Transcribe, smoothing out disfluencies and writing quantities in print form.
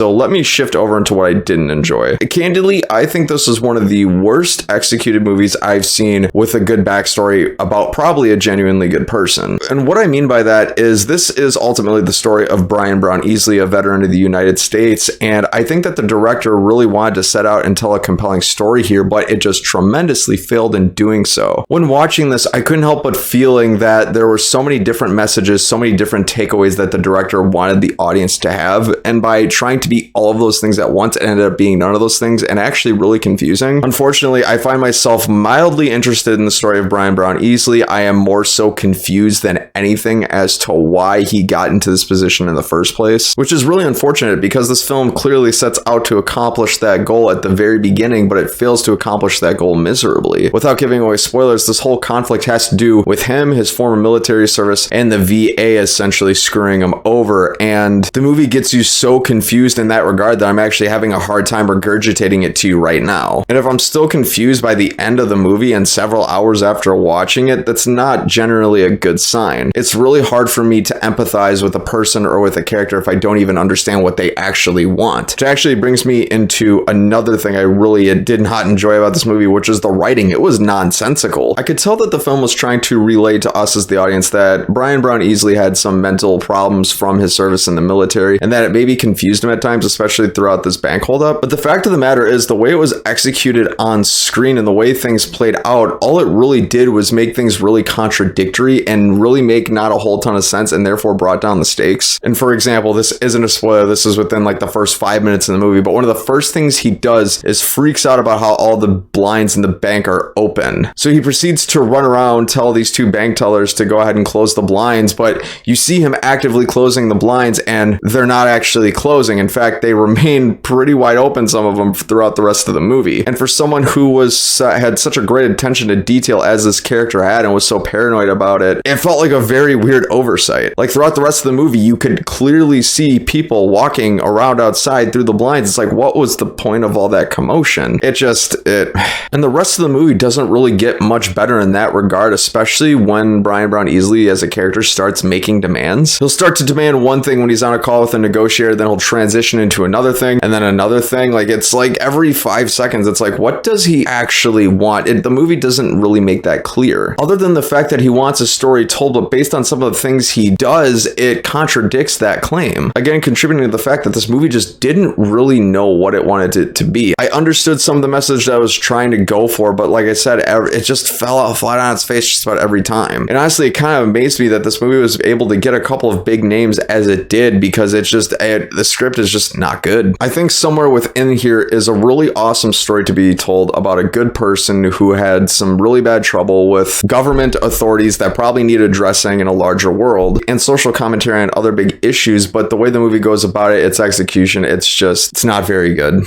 So let me shift over into what I didn't enjoy. Candidly, I think this is one of the worst executed movies I've seen with a good backstory about probably a genuinely good person. And what I mean by that is this is ultimately the story of Brian Brown Easley, a veteran of the United States. And I think that the director really wanted to set out and tell a compelling story here, but it just tremendously failed in doing so. When watching this, I couldn't help but feeling that there were so many different messages, so many different takeaways that the director wanted the audience to have. And by trying to be all of those things at once, it ended up being none of those things and actually really confusing. Unfortunately, I find myself mildly interested in the story of Brian Brown Easley. I am more so confused than anything as to why he got into this position in the first place, which is really unfortunate because this film clearly sets out to accomplish that goal at the very beginning, but it fails to accomplish that goal miserably. Without giving away spoilers, this whole conflict has to do with him, his former military service, and the VA essentially screwing him over. And the movie gets you so confused in that regard that I'm actually having a hard time regurgitating it to you right now. And if I'm still confused by the end of the movie and several hours after watching it, that's not generally a good sign. It's really hard for me to empathize with a person or with a character if I don't even understand what they actually want. Which actually brings me into another thing I really did not enjoy about this movie, which is the writing. It was nonsensical. I could tell that the film was trying to relay to us as the audience that Brian Brown Easley had some mental problems from his service in the military, and that it maybe confused him at times, especially throughout this bank holdup. But the fact of the matter is, the way it was executed on screen and the way things played out, all it really did was make things really contradictory and really make not a whole ton of sense, and therefore brought down the stakes. And for example, this isn't a spoiler, this is within like the first 5 minutes in the movie, but one of the first things he does is freaks out about how all the blinds in the bank are open. So he proceeds to run around, tell these two bank tellers to go ahead and close the blinds, but you see him actively closing the blinds and they're not actually closing. In fact, they remain pretty wide open, some of them, throughout the rest of the movie. And for someone who had such a great attention to detail as this character had and was so paranoid about it, it felt like a very weird oversight. Like throughout the rest of the movie, you could clearly see people walking around outside through the blinds. It's like, what was the point of all that commotion? And the rest of the movie doesn't really get much better in that regard, especially when Brian Brown Easley as a character starts making demands. He'll start to demand one thing when he's on a call with a negotiator, then he'll transition into another thing, and then another thing. Like, it's like every 5 seconds, it's like, what does he actually want? The movie doesn't really make that clear. Other than the fact that he wants a story told, but based on some of the things he does, it contradicts that claim. Again, contributing to the fact that this movie just didn't really know what it wanted it to be. I understood some of the message that I was trying to go for, but like I said, it just fell out flat on its face just about every time. And honestly, it kind of amazed me that this movie was able to get a couple of big names as it did, because it's just, the script is just not good. I think somewhere within here is a really awesome story to be told about a good person who had some really bad trouble with government authorities that probably need addressing in a larger world, and social commentary on other big issues, but the way the movie goes about it, its execution, it's not very good.